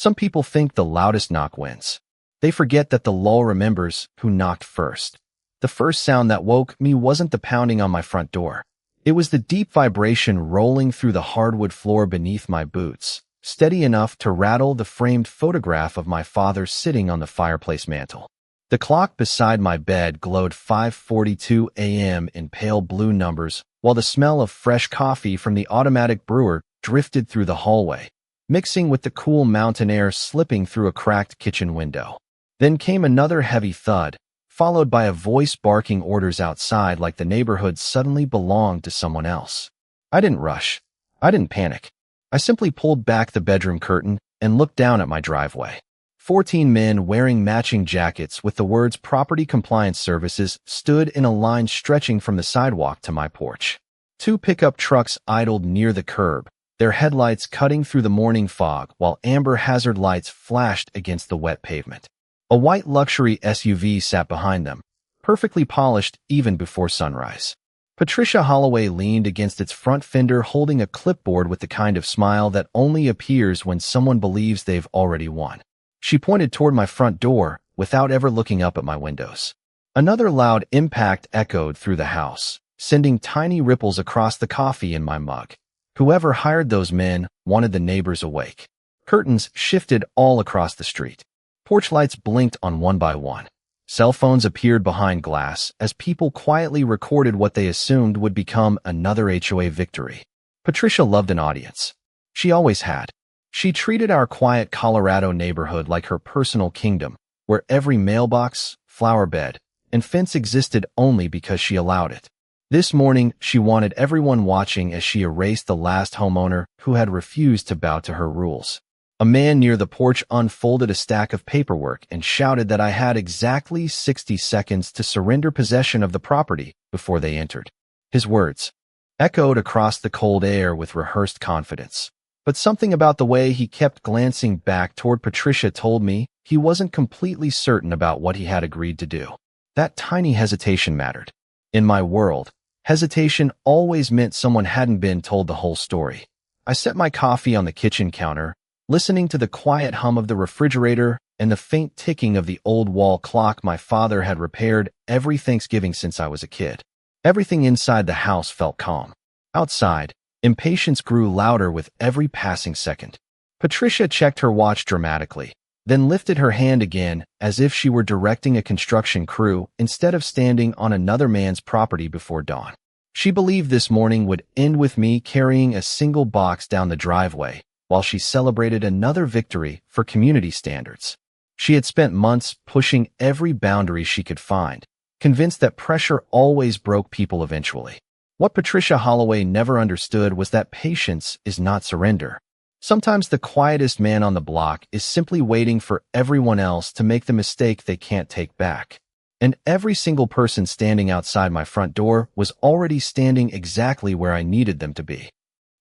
Some people think the loudest knock wins. They forget that the lull remembers who knocked first. The first sound that woke me wasn't the pounding on my front door. It was the deep vibration rolling through the hardwood floor beneath my boots, steady enough to rattle the framed photograph of my father sitting on the fireplace mantel. The clock beside my bed glowed 5:42 a.m. in pale blue numbers, while the smell of fresh coffee from the automatic brewer drifted through the hallway, mixing with the cool mountain air slipping through a cracked kitchen window. Then came another heavy thud, followed by a voice barking orders outside like the neighborhood suddenly belonged to someone else. I didn't rush. I didn't panic. I simply pulled back the bedroom curtain and looked down at my driveway. 14 men wearing matching jackets with the words Property Compliance Services stood in a line stretching from the sidewalk to my porch. 2 pickup trucks idled near the curb, their headlights cutting through the morning fog while amber hazard lights flashed against the wet pavement. A white luxury SUV sat behind them, perfectly polished even before sunrise. Patricia Holloway leaned against its front fender holding a clipboard with the kind of smile that only appears when someone believes they've already won. She pointed toward my front door without ever looking up at my windows. Another loud impact echoed through the house, sending tiny ripples across the coffee in my mug. Whoever hired those men wanted the neighbors awake. Curtains shifted all across the street. Porch lights blinked on one by one. Cell phones appeared behind glass as people quietly recorded what they assumed would become another HOA victory. Patricia loved an audience. She always had. She treated our quiet Colorado neighborhood like her personal kingdom, where every mailbox, flower bed, and fence existed only because she allowed it. This morning, she wanted everyone watching as she erased the last homeowner who had refused to bow to her rules. A man near the porch unfolded a stack of paperwork and shouted that I had exactly 60 seconds to surrender possession of the property before they entered. His words echoed across the cold air with rehearsed confidence. But something about the way he kept glancing back toward Patricia told me he wasn't completely certain about what he had agreed to do. That tiny hesitation mattered. In my world, hesitation always meant someone hadn't been told the whole story. I set my coffee on the kitchen counter, listening to the quiet hum of the refrigerator and the faint ticking of the old wall clock my father had repaired every Thanksgiving since I was a kid. Everything inside the house felt calm. Outside, impatience grew louder with every passing second. Patricia checked her watch dramatically, then lifted her hand again as if she were directing a construction crew instead of standing on another man's property before dawn. She believed this morning would end with me carrying a single box down the driveway while she celebrated another victory for community standards. She had spent months pushing every boundary she could find, convinced that pressure always broke people eventually. What Patricia Holloway never understood was that patience is not surrender. Sometimes the quietest man on the block is simply waiting for everyone else to make the mistake they can't take back. And every single person standing outside my front door was already standing exactly where I needed them to be.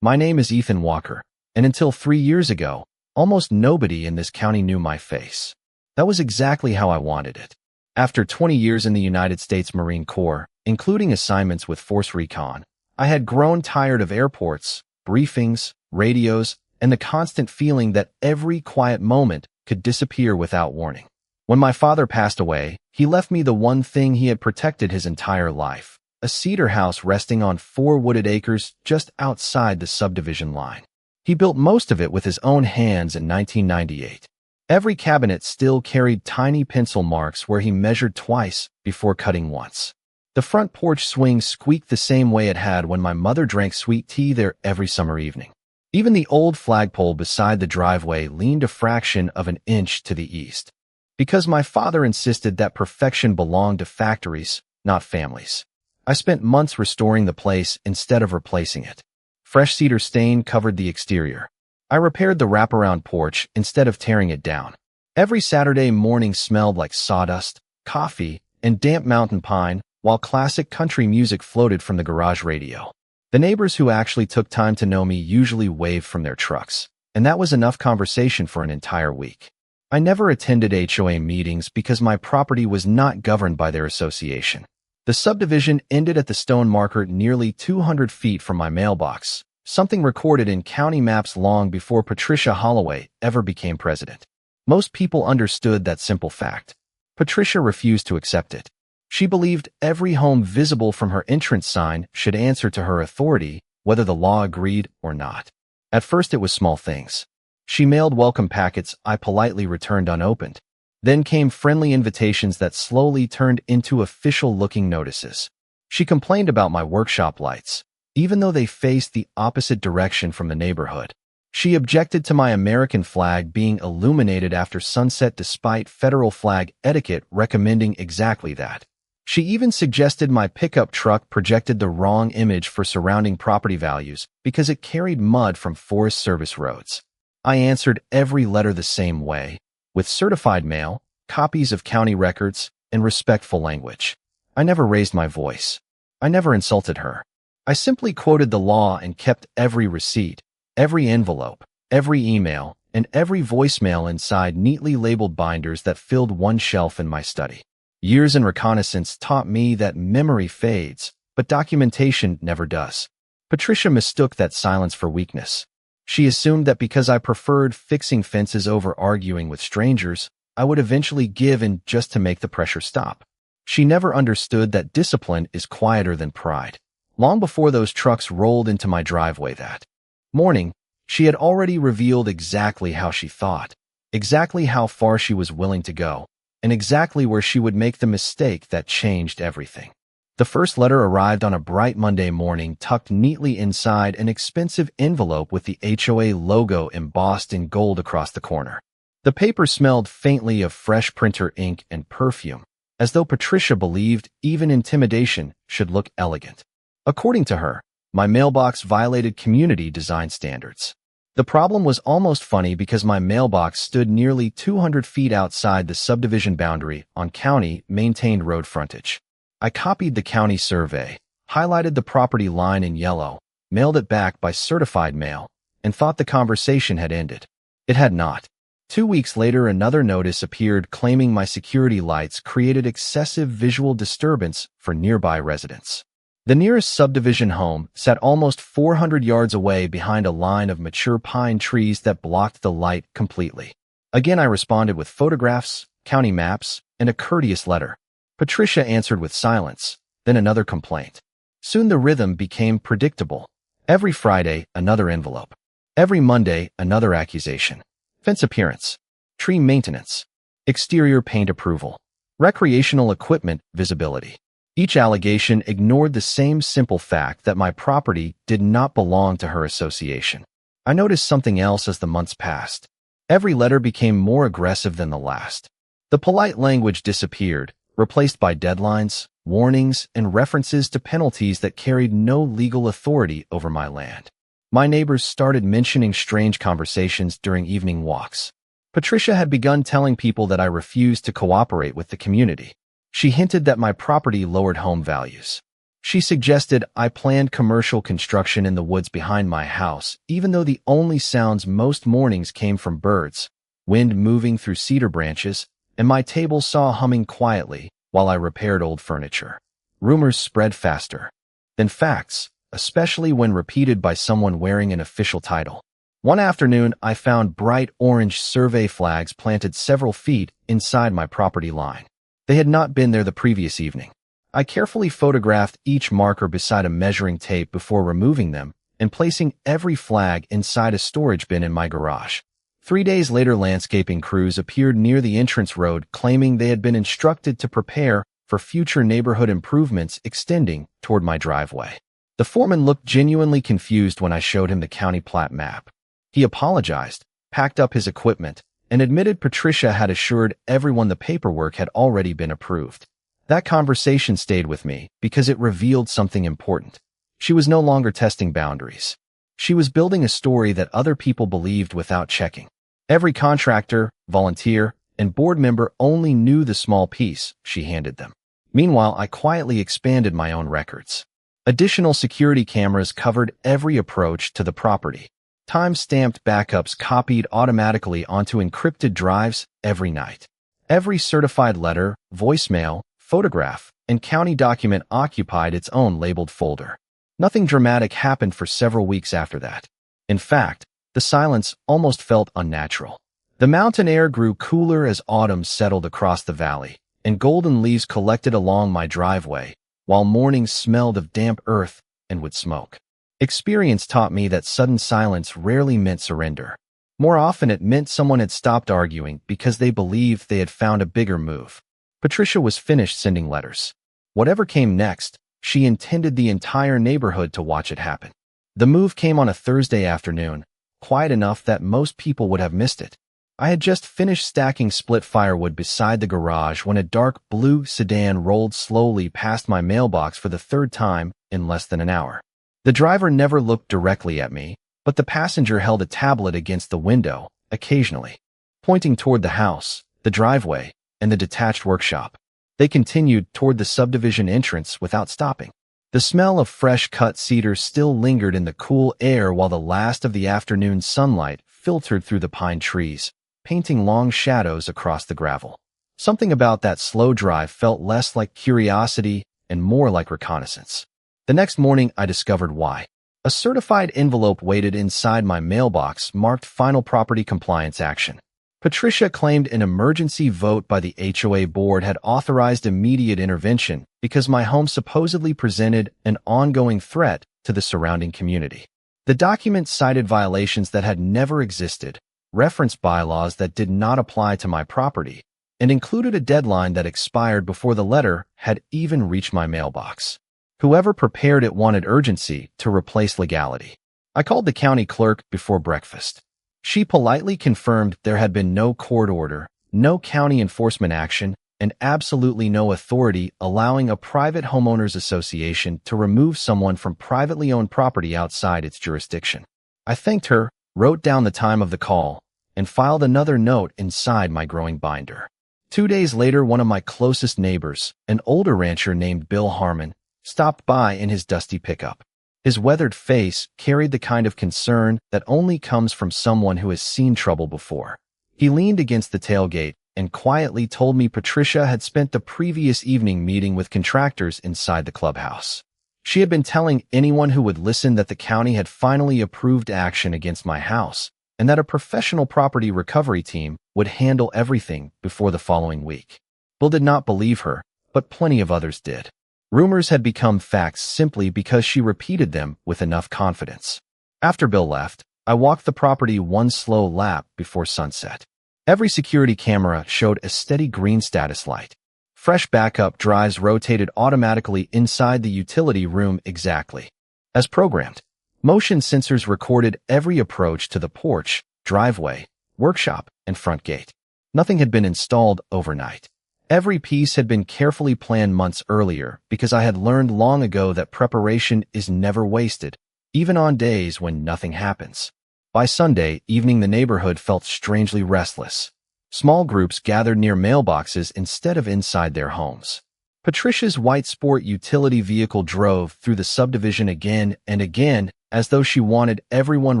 My name is Ethan Walker, and until 3 years ago, almost nobody in this county knew my face. That was exactly how I wanted it. After 20 years in the United States Marine Corps, including assignments with Force Recon, I had grown tired of airports, briefings, radios, and the constant feeling that every quiet moment could disappear without warning. When my father passed away, he left me the one thing he had protected his entire life, a cedar house resting on 4 wooded acres just outside the subdivision line. He built most of it with his own hands in 1998. Every cabinet still carried tiny pencil marks where he measured twice before cutting once. The front porch swing squeaked the same way it had when my mother drank sweet tea there every summer evening. Even the old flagpole beside the driveway leaned a fraction of an inch to the east. Because my father insisted that perfection belonged to factories, not families. I spent months restoring the place instead of replacing it. Fresh cedar stain covered the exterior. I repaired the wraparound porch instead of tearing it down. Every Saturday morning smelled like sawdust, coffee, and damp mountain pine, while classic country music floated from the garage radio. The neighbors who actually took time to know me usually waved from their trucks, and that was enough conversation for an entire week. I never attended HOA meetings because my property was not governed by their association. The subdivision ended at the stone marker nearly 200 feet from my mailbox, something recorded in county maps long before Patricia Holloway ever became president. Most people understood that simple fact. Patricia refused to accept it. She believed every home visible from her entrance sign should answer to her authority, whether the law agreed or not. At first it was small things. She mailed welcome packets I politely returned unopened. Then came friendly invitations that slowly turned into official-looking notices. She complained about my workshop lights, even though they faced the opposite direction from the neighborhood. She objected to my American flag being illuminated after sunset despite federal flag etiquette recommending exactly that. She even suggested my pickup truck projected the wrong image for surrounding property values because it carried mud from Forest Service roads. I answered every letter the same way, with certified mail, copies of county records, and respectful language. I never raised my voice. I never insulted her. I simply quoted the law and kept every receipt, every envelope, every email, and every voicemail inside neatly labeled binders that filled one shelf in my study. Years in reconnaissance taught me that memory fades, but documentation never does. Patricia mistook that silence for weakness. She assumed that because I preferred fixing fences over arguing with strangers, I would eventually give in just to make the pressure stop. She never understood that discipline is quieter than pride. Long before those trucks rolled into my driveway that morning, she had already revealed exactly how she thought, exactly how far she was willing to go, and exactly where she would make the mistake that changed everything. The first letter arrived on a bright Monday morning, tucked neatly inside an expensive envelope with the HOA logo embossed in gold across the corner. The paper smelled faintly of fresh printer ink and perfume, as though Patricia believed even intimidation should look elegant. According to her, my mailbox violated community design standards. The problem was almost funny because my mailbox stood nearly 200 feet outside the subdivision boundary on county-maintained road frontage. I copied the county survey, highlighted the property line in yellow, mailed it back by certified mail, and thought the conversation had ended. It had not. 2 weeks later, another notice appeared claiming my security lights created excessive visual disturbance for nearby residents. The nearest subdivision home sat almost 400 yards away behind a line of mature pine trees that blocked the light completely. Again, I responded with photographs, county maps, and a courteous letter. Patricia answered with silence, then another complaint. Soon the rhythm became predictable. Every Friday, another envelope. Every Monday, another accusation. Fence appearance, tree maintenance, exterior paint approval, recreational equipment visibility. Each allegation ignored the same simple fact that my property did not belong to her association. I noticed something else as the months passed. Every letter became more aggressive than the last. The polite language disappeared, replaced by deadlines, warnings, and references to penalties that carried no legal authority over my land. My neighbors started mentioning strange conversations during evening walks. Patricia had begun telling people that I refused to cooperate with the community. She hinted that my property lowered home values. She suggested I planned commercial construction in the woods behind my house, even though the only sounds most mornings came from birds, wind moving through cedar branches, and my table saw humming quietly while I repaired old furniture. Rumors spread faster than facts, especially when repeated by someone wearing an official title. One afternoon, I found bright orange survey flags planted several feet inside my property line. They had not been there the previous evening. I carefully photographed each marker beside a measuring tape before removing them and placing every flag inside a storage bin in my garage. 3 days later, landscaping crews appeared near the entrance road claiming they had been instructed to prepare for future neighborhood improvements extending toward my driveway. The foreman looked genuinely confused when I showed him the county plat map. He apologized, packed up his equipment, and admitted Patricia had assured everyone the paperwork had already been approved. That conversation stayed with me because it revealed something important. She was no longer testing boundaries. She was building a story that other people believed without checking. Every contractor, volunteer, and board member only knew the small piece she handed them. Meanwhile, I quietly expanded my own records. Additional security cameras covered every approach to the property. Time-stamped backups copied automatically onto encrypted drives every night. Every certified letter, voicemail, photograph, and county document occupied its own labeled folder. Nothing dramatic happened for several weeks after that. In fact, the silence almost felt unnatural. The mountain air grew cooler as autumn settled across the valley, and golden leaves collected along my driveway, while mornings smelled of damp earth and wood smoke. Experience taught me that sudden silence rarely meant surrender. More often it meant someone had stopped arguing because they believed they had found a bigger move. Patricia was finished sending letters. Whatever came next, she intended the entire neighborhood to watch it happen. The move came on a Thursday afternoon, quiet enough that most people would have missed it. I had just finished stacking split firewood beside the garage when a dark blue sedan rolled slowly past my mailbox for the third time in less than an hour. The driver never looked directly at me, but the passenger held a tablet against the window, occasionally, pointing toward the house, the driveway, and the detached workshop. They continued toward the subdivision entrance without stopping. The smell of fresh-cut cedar still lingered in the cool air while the last of the afternoon sunlight filtered through the pine trees, painting long shadows across the gravel. Something about that slow drive felt less like curiosity and more like reconnaissance. The next morning, I discovered why. A certified envelope waited inside my mailbox marked final property compliance action. Patricia claimed an emergency vote by the HOA board had authorized immediate intervention because my home supposedly presented an ongoing threat to the surrounding community. The document cited violations that had never existed, referenced bylaws that did not apply to my property, and included a deadline that expired before the letter had even reached my mailbox. Whoever prepared it wanted urgency to replace legality. I called the county clerk before breakfast. She politely confirmed there had been no court order, no county enforcement action, and absolutely no authority allowing a private homeowners association to remove someone from privately owned property outside its jurisdiction. I thanked her, wrote down the time of the call, and filed another note inside my growing binder. 2 days later, one of my closest neighbors, an older rancher named Bill Harmon, stopped by in his dusty pickup. His weathered face carried the kind of concern that only comes from someone who has seen trouble before. He leaned against the tailgate and quietly told me Patricia had spent the previous evening meeting with contractors inside the clubhouse. She had been telling anyone who would listen that the county had finally approved action against my house, and that a professional property recovery team would handle everything before the following week. Bill did not believe her, but plenty of others did. Rumors had become facts simply because she repeated them with enough confidence. After Bill left, I walked the property one slow lap before sunset. Every security camera showed a steady green status light. Fresh backup drives rotated automatically inside the utility room exactly as programmed. Motion sensors recorded every approach to the porch, driveway, workshop, and front gate. Nothing had been installed overnight. Every piece had been carefully planned months earlier because I had learned long ago that preparation is never wasted, even on days when nothing happens. By Sunday evening, the neighborhood felt strangely restless. Small groups gathered near mailboxes instead of inside their homes. Patricia's white sport utility vehicle drove through the subdivision again and again, as though she wanted everyone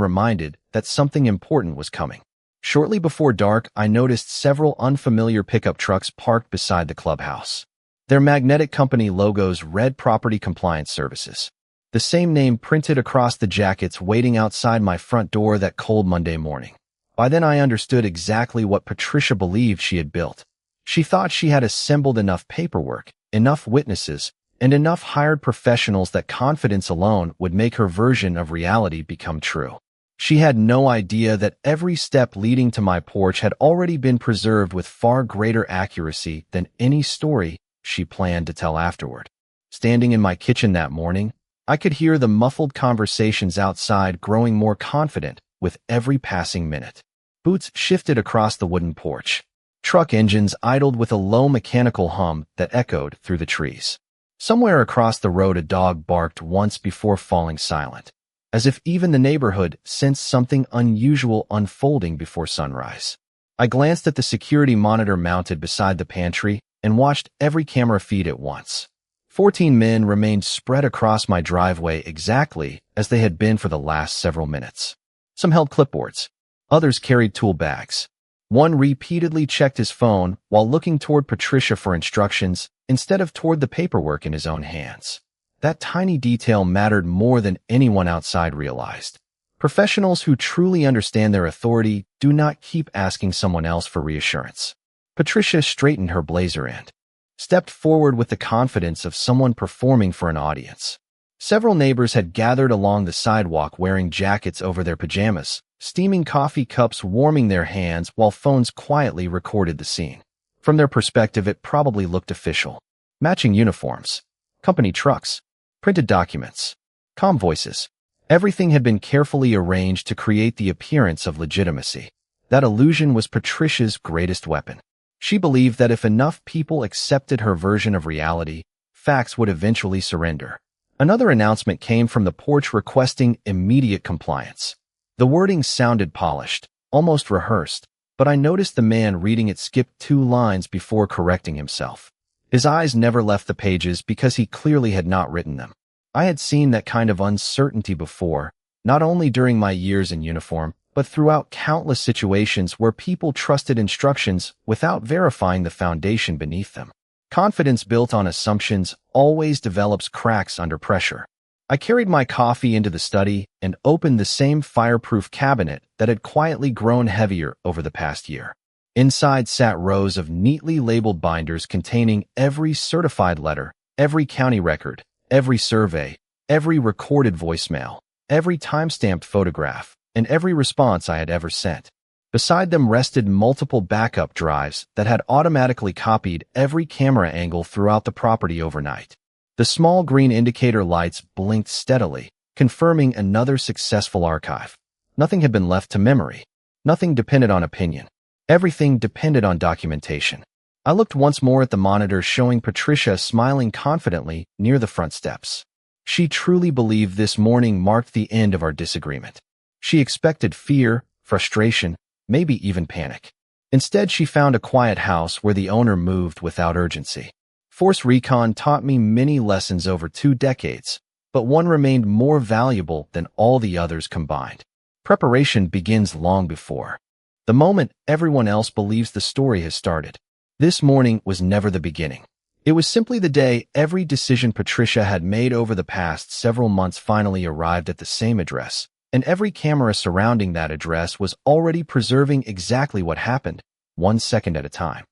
reminded that something important was coming. Shortly before dark, I noticed several unfamiliar pickup trucks parked beside the clubhouse. Their magnetic company logos read Property Compliance Services, the same name printed across the jackets waiting outside my front door that cold Monday morning. By then I understood exactly what Patricia believed she had built. She thought she had assembled enough paperwork, enough witnesses, and enough hired professionals that confidence alone would make her version of reality become true. She had no idea that every step leading to my porch had already been preserved with far greater accuracy than any story she planned to tell afterward. Standing in my kitchen that morning, I could hear the muffled conversations outside growing more confident with every passing minute. Boots shifted across the wooden porch. Truck engines idled with a low mechanical hum that echoed through the trees. Somewhere across the road, a dog barked once before falling silent, as if even the neighborhood sensed something unusual unfolding before sunrise. I glanced at the security monitor mounted beside the pantry and watched every camera feed at once. 14 men remained spread across my driveway exactly as they had been for the last several minutes. Some held clipboards. Others carried tool bags. One repeatedly checked his phone while looking toward Patricia for instructions instead of toward the paperwork in his own hands. That tiny detail mattered more than anyone outside realized. Professionals who truly understand their authority do not keep asking someone else for reassurance. Patricia straightened her blazer and stepped forward with the confidence of someone performing for an audience. Several neighbors had gathered along the sidewalk wearing jackets over their pajamas, steaming coffee cups warming their hands while phones quietly recorded the scene. From their perspective, it probably looked official. Matching uniforms, company trucks, printed documents, calm voices. Everything had been carefully arranged to create the appearance of legitimacy. That illusion was Patricia's greatest weapon. She believed that if enough people accepted her version of reality, facts would eventually surrender. Another announcement came from the porch requesting immediate compliance. The wording sounded polished, almost rehearsed, but I noticed the man reading it skipped 2 lines before correcting himself. His eyes never left the pages because he clearly had not written them. I had seen that kind of uncertainty before, not only during my years in uniform, but throughout countless situations where people trusted instructions without verifying the foundation beneath them. Confidence built on assumptions always develops cracks under pressure. I carried my coffee into the study and opened the same fireproof cabinet that had quietly grown heavier over the past year. Inside sat rows of neatly labeled binders containing every certified letter, every county record, every survey, every recorded voicemail, every time-stamped photograph, and every response I had ever sent. Beside them rested multiple backup drives that had automatically copied every camera angle throughout the property overnight. The small green indicator lights blinked steadily, confirming another successful archive. Nothing had been left to memory. Nothing depended on opinion. Everything depended on documentation. I looked once more at the monitor showing Patricia smiling confidently near the front steps. She truly believed this morning marked the end of our disagreement. She expected fear, frustration, maybe even panic. Instead, she found a quiet house where the owner moved without urgency. Force Recon taught me many lessons over 2 decades, but one remained more valuable than all the others combined. Preparation begins long before the moment everyone else believes the story has started. This morning was never the beginning. It was simply the day every decision Patricia had made over the past several months finally arrived at the same address, and every camera surrounding that address was already preserving exactly what happened, 1 second at a time.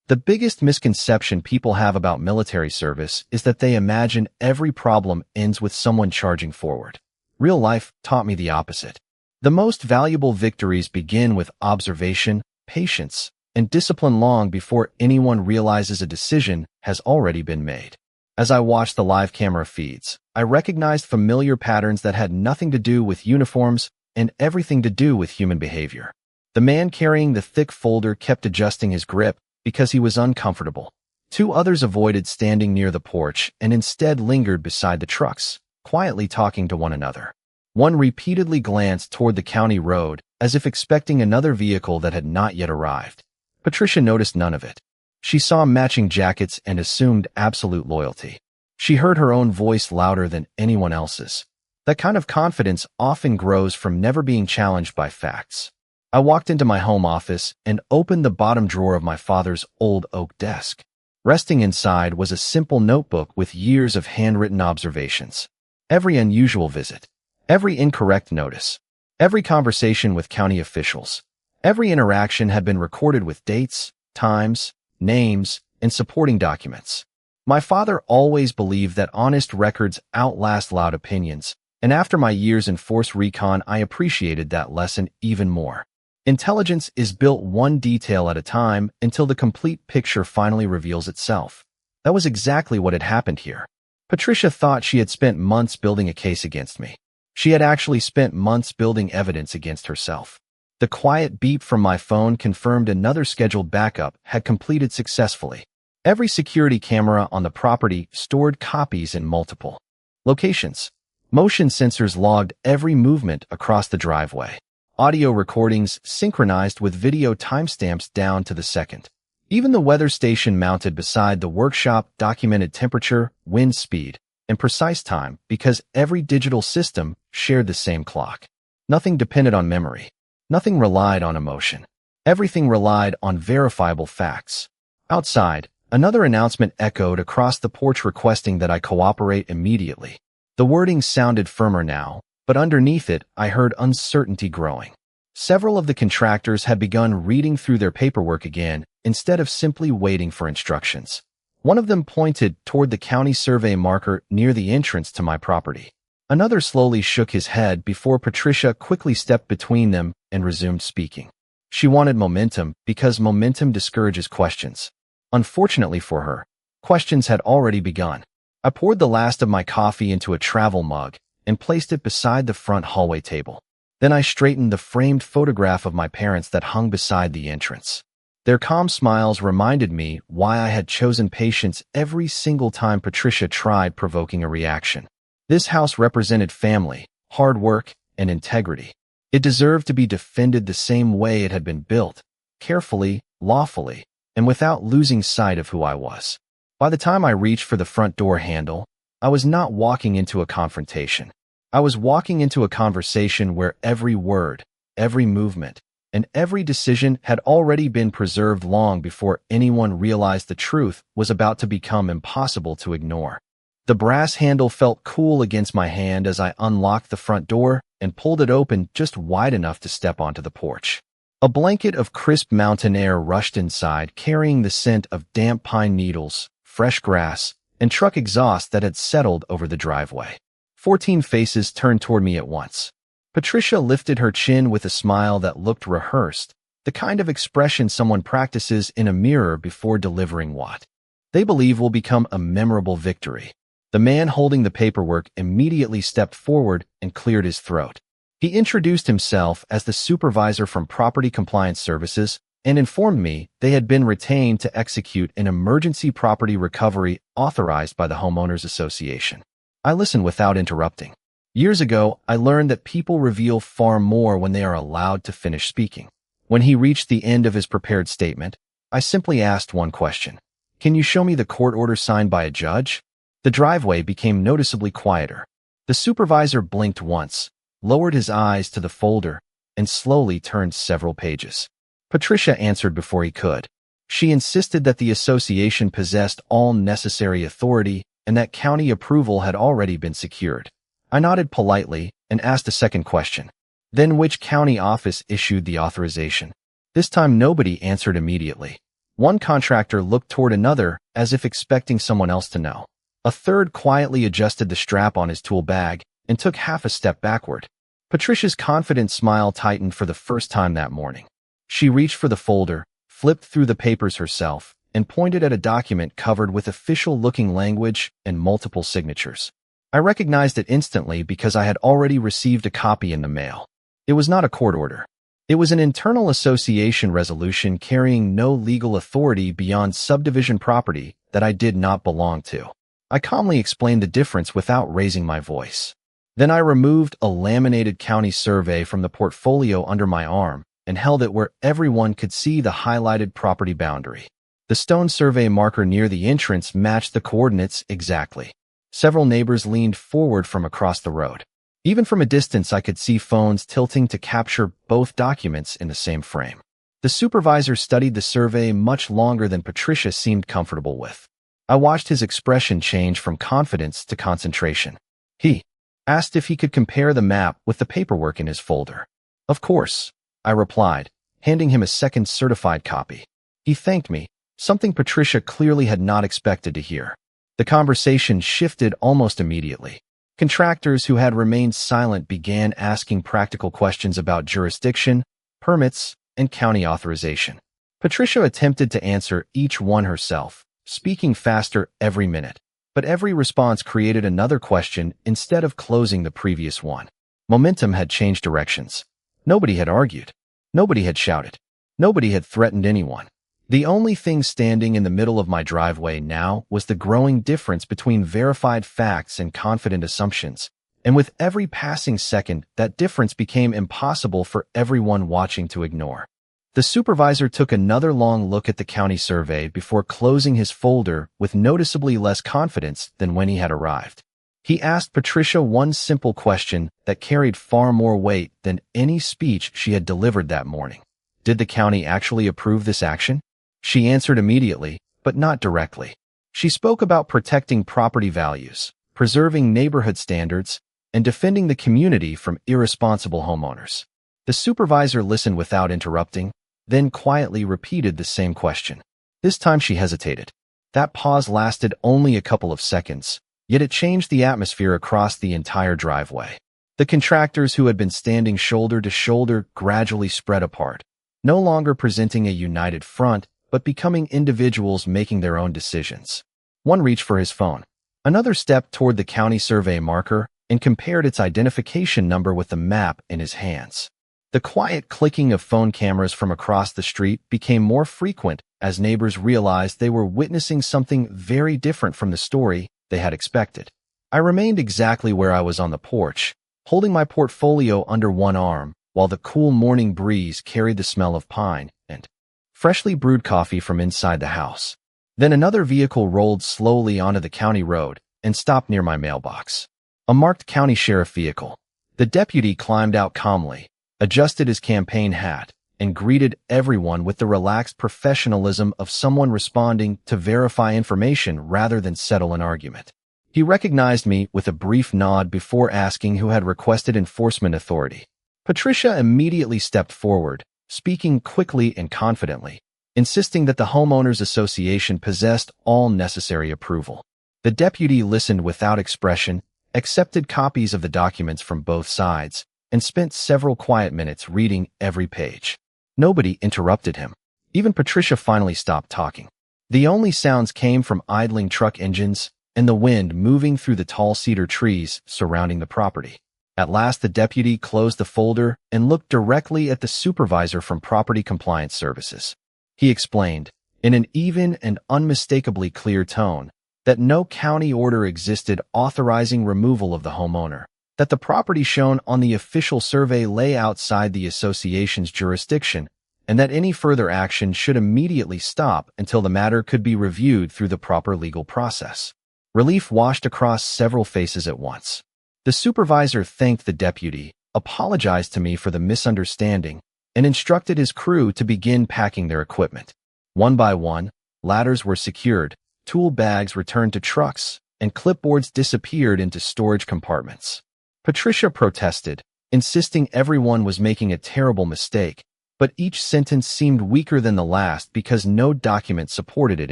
The biggest misconception people have about military service is that they imagine every problem ends with someone charging forward. Real life taught me the opposite. The most valuable victories begin with observation, patience, and discipline long before anyone realizes a decision has already been made. As I watched the live camera feeds, I recognized familiar patterns that had nothing to do with uniforms and everything to do with human behavior. The man carrying the thick folder kept adjusting his grip because he was uncomfortable. 2 others avoided standing near the porch and instead lingered beside the trucks, quietly talking to one another. One repeatedly glanced toward the county road as if expecting another vehicle that had not yet arrived. Patricia noticed none of it. She saw matching jackets and assumed absolute loyalty. She heard her own voice louder than anyone else's. That kind of confidence often grows from never being challenged by facts. I walked into my home office and opened the bottom drawer of my father's old oak desk. Resting inside was a simple notebook with years of handwritten observations. Every unusual visit, every incorrect notice, every conversation with county officials, every interaction had been recorded with dates, times, names, and supporting documents. My father always believed that honest records outlast loud opinions, and after my years in Force Recon, I appreciated that lesson even more. Intelligence is built one detail at a time until the complete picture finally reveals itself. That was exactly what had happened here. Patricia thought she had spent months building a case against me. She had actually spent months building evidence against herself. The quiet beep from my phone confirmed another scheduled backup had completed successfully. Every security camera on the property stored copies in multiple locations. Motion sensors logged every movement across the driveway. Audio recordings synchronized with video timestamps down to the second. Even the weather station mounted beside the workshop documented temperature, wind speed, and precise time because every digital system shared the same clock. Nothing depended on memory. Nothing relied on emotion. Everything relied on verifiable facts. Outside, Another announcement echoed across the porch requesting that I cooperate immediately. The wording sounded firmer now, but underneath it, I heard uncertainty growing. Several of the contractors had begun reading through their paperwork again, instead of simply waiting for instructions. One of them pointed toward the county survey marker near the entrance to my property. Another slowly shook his head before Patricia quickly stepped between them and resumed speaking. She wanted momentum because momentum discourages questions. Unfortunately for her, questions had already begun. I poured the last of my coffee into a travel mug and placed it beside the front hallway table. Then I straightened the framed photograph of my parents that hung beside the entrance. Their calm smiles reminded me why I had chosen patience every single time Patricia tried provoking a reaction. This house represented family, hard work, and integrity. It deserved to be defended the same way it had been built, carefully, lawfully, and without losing sight of who I was. By the time I reached for the front door handle, I was not walking into a confrontation. I was walking into a conversation where every word, every movement, and every decision had already been preserved long before anyone realized the truth was about to become impossible to ignore. The brass handle felt cool against my hand as I unlocked the front door and pulled it open just wide enough to step onto the porch. A blanket of crisp mountain air rushed inside, carrying the scent of damp pine needles, fresh grass, and truck exhaust that had settled over the driveway. 14 faces turned toward me at once. Patricia lifted her chin with a smile that looked rehearsed, the kind of expression someone practices in a mirror before delivering what they believe will become a memorable victory. The man holding the paperwork immediately stepped forward and cleared his throat. He introduced himself as the supervisor from Property Compliance Services and informed me they had been retained to execute an emergency property recovery authorized by the Homeowners Association. I listened without interrupting. Years ago, I learned that people reveal far more when they are allowed to finish speaking. When he reached the end of his prepared statement, I simply asked one question. Can you show me the court order signed by a judge? The driveway became noticeably quieter. The supervisor blinked once, lowered his eyes to the folder, and slowly turned several pages. Patricia answered before he could. She insisted that the association possessed all necessary authority and that county approval had already been secured. I nodded politely and asked a second question. Then which county office issued the authorization? This time nobody answered immediately. One contractor looked toward another as if expecting someone else to know. A third quietly adjusted the strap on his tool bag and took half a step backward. Patricia's confident smile tightened for the first time that morning. She reached for the folder, flipped through the papers herself, and pointed at a document covered with official-looking language and multiple signatures. I recognized it instantly because I had already received a copy in the mail. It was not a court order. It was an internal association resolution carrying no legal authority beyond subdivision property that I did not belong to. I calmly explained the difference without raising my voice. Then I removed a laminated county survey from the portfolio under my arm and held it where everyone could see the highlighted property boundary. The stone survey marker near the entrance matched the coordinates exactly. Several neighbors leaned forward from across the road. Even from a distance, I could see phones tilting to capture both documents in the same frame. The supervisor studied the survey much longer than Patricia seemed comfortable with. I watched his expression change from confidence to concentration. He asked if he could compare the map with the paperwork in his folder. Of course, I replied, handing him a second certified copy. He thanked me, something Patricia clearly had not expected to hear. The conversation shifted almost immediately. Contractors who had remained silent began asking practical questions about jurisdiction, permits, and county authorization. Patricia attempted to answer each one herself, speaking faster every minute. But every response created another question instead of closing the previous one. Momentum had changed directions. Nobody had argued. Nobody had shouted. Nobody had threatened anyone. The only thing standing in the middle of my driveway now was the growing difference between verified facts and confident assumptions. And with every passing second, that difference became impossible for everyone watching to ignore. The supervisor took another long look at the county survey before closing his folder with noticeably less confidence than when he had arrived. He asked Patricia one simple question that carried far more weight than any speech she had delivered that morning. Did the county actually approve this action? She answered immediately, but not directly. She spoke about protecting property values, preserving neighborhood standards, and defending the community from irresponsible homeowners. The supervisor listened without interrupting, then quietly repeated the same question. This time she hesitated. That pause lasted only a couple of seconds, yet it changed the atmosphere across the entire driveway. The contractors who had been standing shoulder to shoulder gradually spread apart, no longer presenting a united front, but becoming individuals making their own decisions. One reached for his phone. Another stepped toward the county survey marker and compared its identification number with the map in his hands. The quiet clicking of phone cameras from across the street became more frequent as neighbors realized they were witnessing something very different from the story they had expected. I remained exactly where I was on the porch, holding my portfolio under one arm, while the cool morning breeze carried the smell of pine and freshly brewed coffee from inside the house. Then another vehicle rolled slowly onto the county road and stopped near my mailbox. A marked county sheriff vehicle. The deputy climbed out calmly, adjusted his campaign hat, and greeted everyone with the relaxed professionalism of someone responding to verify information rather than settle an argument. He recognized me with a brief nod before asking who had requested enforcement authority. Patricia immediately stepped forward, speaking quickly and confidently, insisting that the homeowners association possessed all necessary approval. The deputy listened without expression, accepted copies of the documents from both sides, and spent several quiet minutes reading every page. Nobody interrupted him. Even Patricia finally stopped talking. The only sounds came from idling truck engines and the wind moving through the tall cedar trees surrounding the property. At last, the deputy closed the folder and looked directly at the supervisor from Property Compliance Services. He explained, in an even and unmistakably clear tone, that no county order existed authorizing removal of the homeowner, that the property shown on the official survey lay outside the association's jurisdiction, and that any further action should immediately stop until the matter could be reviewed through the proper legal process. Relief washed across several faces at once. The supervisor thanked the deputy, apologized to me for the misunderstanding, and instructed his crew to begin packing their equipment. One by one, ladders were secured, tool bags returned to trucks, and clipboards disappeared into storage compartments. Patricia protested, insisting everyone was making a terrible mistake, but each sentence seemed weaker than the last because no document supported it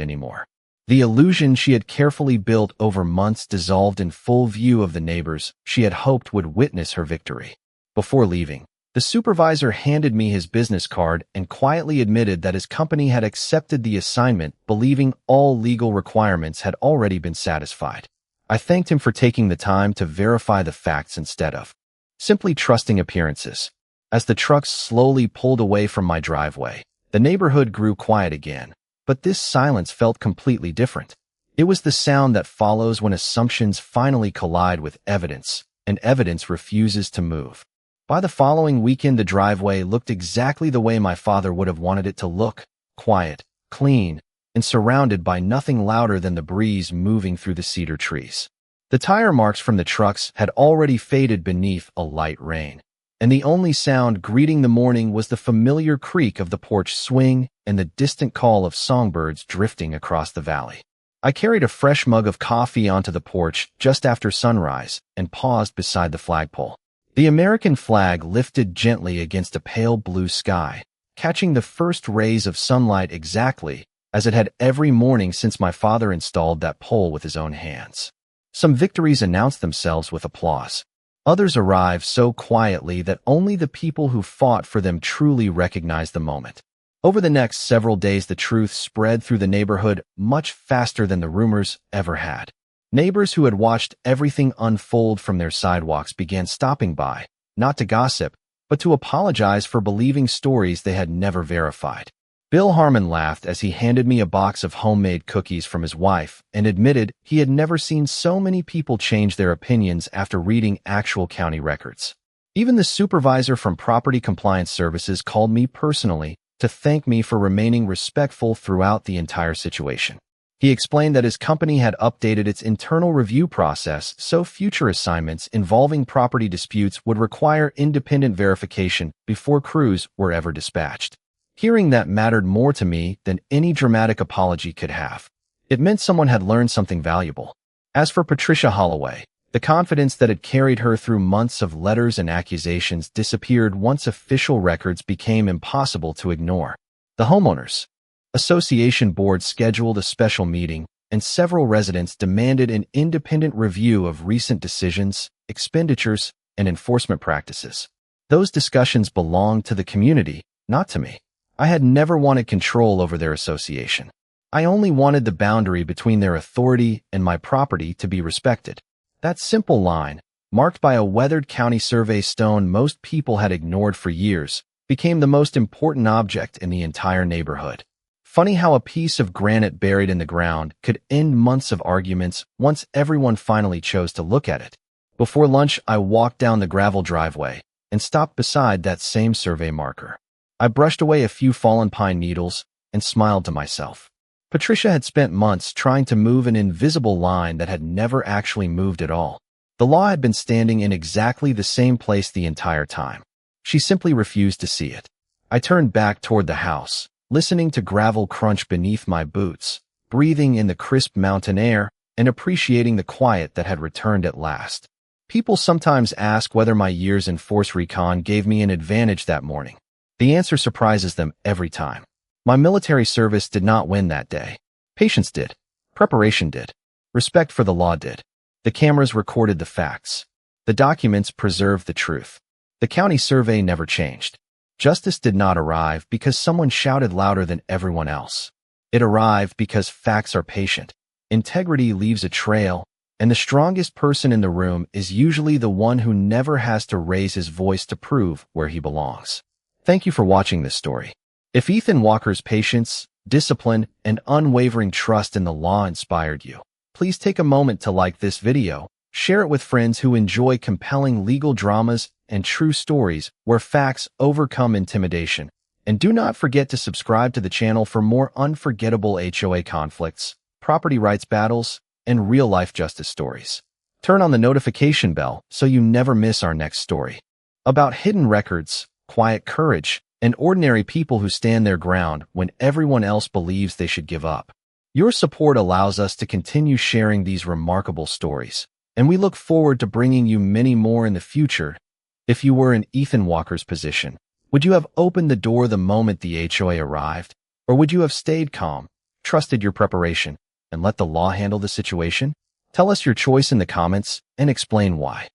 anymore. The illusion she had carefully built over months dissolved in full view of the neighbors she had hoped would witness her victory. Before leaving, the supervisor handed me his business card and quietly admitted that his company had accepted the assignment, believing all legal requirements had already been satisfied. I thanked him for taking the time to verify the facts instead of simply trusting appearances. As the trucks slowly pulled away from my driveway, the neighborhood grew quiet again, but this silence felt completely different. It was the sound that follows when assumptions finally collide with evidence, and evidence refuses to move. By the following weekend, the driveway looked exactly the way my father would have wanted it to look: quiet, clean, and surrounded by nothing louder than the breeze moving through the cedar trees. The tire marks from the trucks had already faded beneath a light rain, and the only sound greeting the morning was the familiar creak of the porch swing and the distant call of songbirds drifting across the valley. I carried a fresh mug of coffee onto the porch just after sunrise and paused beside the flagpole. The American flag lifted gently against a pale blue sky, catching the first rays of sunlight exactly as it had every morning since my father installed that pole with his own hands. Some victories announced themselves with applause. Others arrived so quietly that only the people who fought for them truly recognized the moment. Over the next several days, the truth spread through the neighborhood much faster than the rumors ever had. Neighbors who had watched everything unfold from their sidewalks began stopping by, not to gossip, but to apologize for believing stories they had never verified. Bill Harmon laughed as he handed me a box of homemade cookies from his wife and admitted he had never seen so many people change their opinions after reading actual county records. Even the supervisor from Property Compliance Services called me personally to thank me for remaining respectful throughout the entire situation. He explained that his company had updated its internal review process so future assignments involving property disputes would require independent verification before crews were ever dispatched. Hearing that mattered more to me than any dramatic apology could have. It meant someone had learned something valuable. As for Patricia Holloway, the confidence that had carried her through months of letters and accusations disappeared once official records became impossible to ignore. The Homeowners Association Board scheduled a special meeting, and several residents demanded an independent review of recent decisions, expenditures, and enforcement practices. Those discussions belonged to the community, not to me. I had never wanted control over their association. I only wanted the boundary between their authority and my property to be respected. That simple line, marked by a weathered county survey stone most people had ignored for years, became the most important object in the entire neighborhood. Funny how a piece of granite buried in the ground could end months of arguments once everyone finally chose to look at it. Before lunch, I walked down the gravel driveway and stopped beside that same survey marker. I brushed away a few fallen pine needles and smiled to myself. Patricia had spent months trying to move an invisible line that had never actually moved at all. The law had been standing in exactly the same place the entire time. She simply refused to see it. I turned back toward the house, listening to gravel crunch beneath my boots, breathing in the crisp mountain air, and appreciating the quiet that had returned at last. People sometimes ask whether my years in Force Recon gave me an advantage that morning. The answer surprises them every time. My military service did not win that day. Patience did. Preparation did. Respect for the law did. The cameras recorded the facts. The documents preserved the truth. The county survey never changed. Justice did not arrive because someone shouted louder than everyone else. It arrived because facts are patient. Integrity leaves a trail, and the strongest person in the room is usually the one who never has to raise his voice to prove where he belongs. Thank you for watching this story. If Ethan Walker's patience, discipline, and unwavering trust in the law inspired you, please take a moment to like this video, share it with friends who enjoy compelling legal dramas and true stories where facts overcome intimidation, and do not forget to subscribe to the channel for more unforgettable HOA conflicts, property rights battles, and real-life justice stories. Turn on the notification bell so you never miss our next story. About hidden records, quiet courage, and ordinary people who stand their ground when everyone else believes they should give up. Your support allows us to continue sharing these remarkable stories, and we look forward to bringing you many more in the future. If you were in Ethan Walker's position, would you have opened the door the moment the HOA arrived? Or would you have stayed calm, trusted your preparation, and let the law handle the situation? Tell us your choice in the comments and explain why.